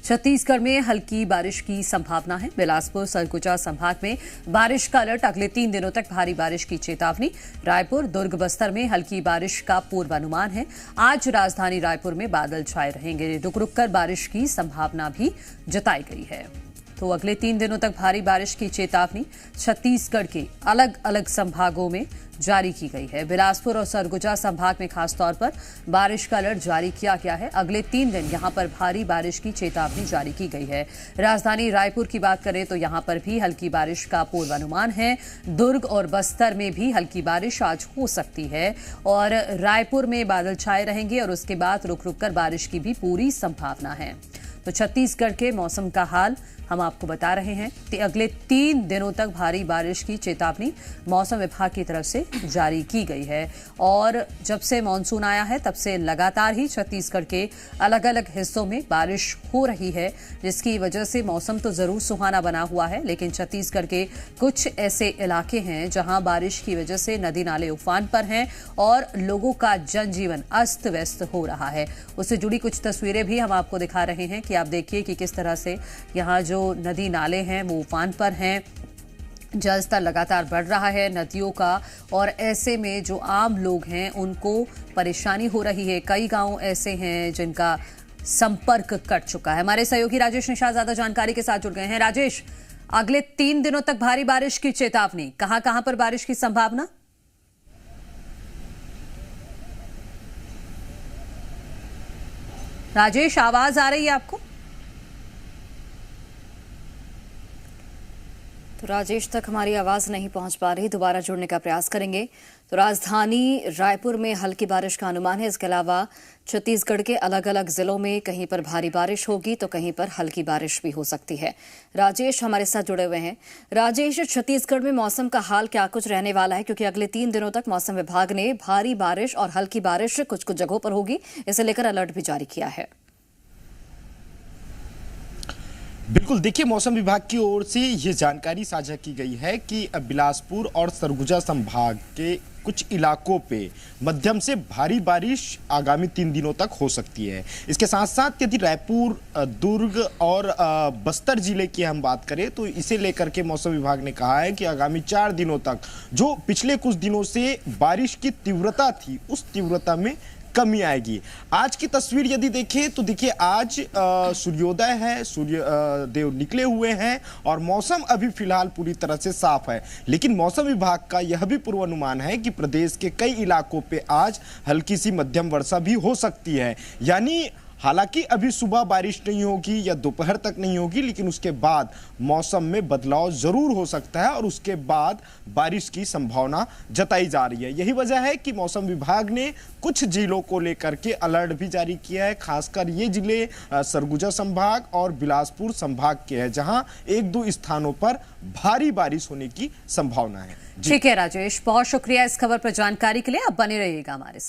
छत्तीसगढ़ में हल्की बारिश की संभावना है। बिलासपुर सरगुजा संभाग में बारिश का अलर्ट, अगले 3 दिनों तक भारी बारिश की चेतावनी। रायपुर, दुर्ग, बस्तर में हल्की बारिश का पूर्वानुमान है। आज राजधानी रायपुर में बादल छाए रहेंगे। रुक रुक कर बारिश की संभावना भी जताई गई है। तो अगले 3 दिनों तक भारी बारिश की चेतावनी छत्तीसगढ़ के अलग अलग संभागों में जारी की गई है। बिलासपुर और सरगुजा संभाग में खासतौर पर बारिश का अलर्ट जारी किया गया है। अगले 3 दिन यहां पर भारी बारिश की चेतावनी जारी की गई है। राजधानी रायपुर की बात करें तो यहां पर भी हल्की बारिश का पूर्वानुमान है। दुर्ग और बस्तर में भी हल्की बारिश आज हो सकती है और रायपुर में बादल छाए रहेंगे और उसके बाद रुक रुक कर बारिश की भी पूरी संभावना है। तो छत्तीसगढ़ के मौसम का हाल हम आपको बता रहे हैं। अगले 3 दिनों तक भारी बारिश की चेतावनी मौसम विभाग की तरफ से जारी की गई है और जब से मानसून आया है तब से लगातार ही छत्तीसगढ़ के अलग अलग हिस्सों में बारिश हो रही है, जिसकी वजह से मौसम तो जरूर सुहाना बना हुआ है, लेकिन छत्तीसगढ़ के कुछ ऐसे इलाके हैं जहां बारिश की वजह से नदी नाले उफान पर हैं और लोगों का जनजीवन अस्त व्यस्त हो रहा है। उससे जुड़ी कुछ तस्वीरें भी हम आपको दिखा रहे हैं कि आप देखिए कि किस तरह से यहाँ जो नदी नाले हैं वो उफान पर हैं। जलस्तर लगातार बढ़ रहा है नदियों का और ऐसे में जो आम लोग हैं उनको परेशानी हो रही है। कई गांव ऐसे हैं जिनका संपर्क कट चुका है। हमारे सहयोगी राजेश निषाद ज्यादा जानकारी के साथ जुड़ गए हैं। राजेश, अगले 3 दिनों तक भारी बारिश की चेतावनी, कहां पर बारिश की संभावना? राजेश, आवाज आ रही है आपको? तो राजेश तक हमारी आवाज नहीं पहुंच पा रही, दोबारा जुड़ने का प्रयास करेंगे। तो राजधानी रायपुर में हल्की बारिश का अनुमान है। इसके अलावा छत्तीसगढ़ के अलग अलग जिलों में कहीं पर भारी बारिश होगी तो कहीं पर हल्की बारिश भी हो सकती है। राजेश हमारे साथ जुड़े हुए हैं। राजेश, छत्तीसगढ़ में मौसम का हाल क्या कुछ रहने वाला है, क्योंकि अगले 3 दिनों तक मौसम विभाग ने भारी बारिश और हल्की बारिश कुछ कुछ जगहों पर होगी, इसे लेकर अलर्ट भी जारी किया है। बिल्कुल, देखिए, मौसम विभाग की ओर से ये जानकारी साझा की गई है कि बिलासपुर और सरगुजा संभाग के कुछ इलाकों पे मध्यम से भारी बारिश आगामी 3 दिनों तक हो सकती है। इसके साथ साथ यदि रायपुर, दुर्ग और बस्तर जिले की हम बात करें तो इसे लेकर के मौसम विभाग ने कहा है कि आगामी 4 दिनों तक जो पिछले कुछ दिनों से बारिश की तीव्रता थी उस तीव्रता में कमी आएगी। आज की तस्वीर यदि देखें तो देखिए, आज सूर्योदय है, सूर्य देव निकले हुए हैं और मौसम अभी फिलहाल पूरी तरह से साफ है, लेकिन मौसम विभाग का यह भी पूर्वानुमान है कि प्रदेश के कई इलाकों पे आज हल्की सी मध्यम वर्षा भी हो सकती है। यानी हालांकि अभी सुबह बारिश नहीं होगी या दोपहर तक नहीं होगी, लेकिन उसके बाद मौसम में बदलाव जरूर हो सकता है और उसके बाद बारिश की संभावना जताई जा रही है। यही वजह है कि मौसम विभाग ने कुछ जिलों को लेकर के अलर्ट भी जारी किया है। खासकर ये जिले सरगुजा संभाग और बिलासपुर संभाग के हैं, जहां 1-2 स्थानों पर भारी बारिश होने की संभावना है। ठीक है राजेश, बहुत शुक्रिया इस खबर पर जानकारी के लिए। आप बने रहिएगा हमारे साथ।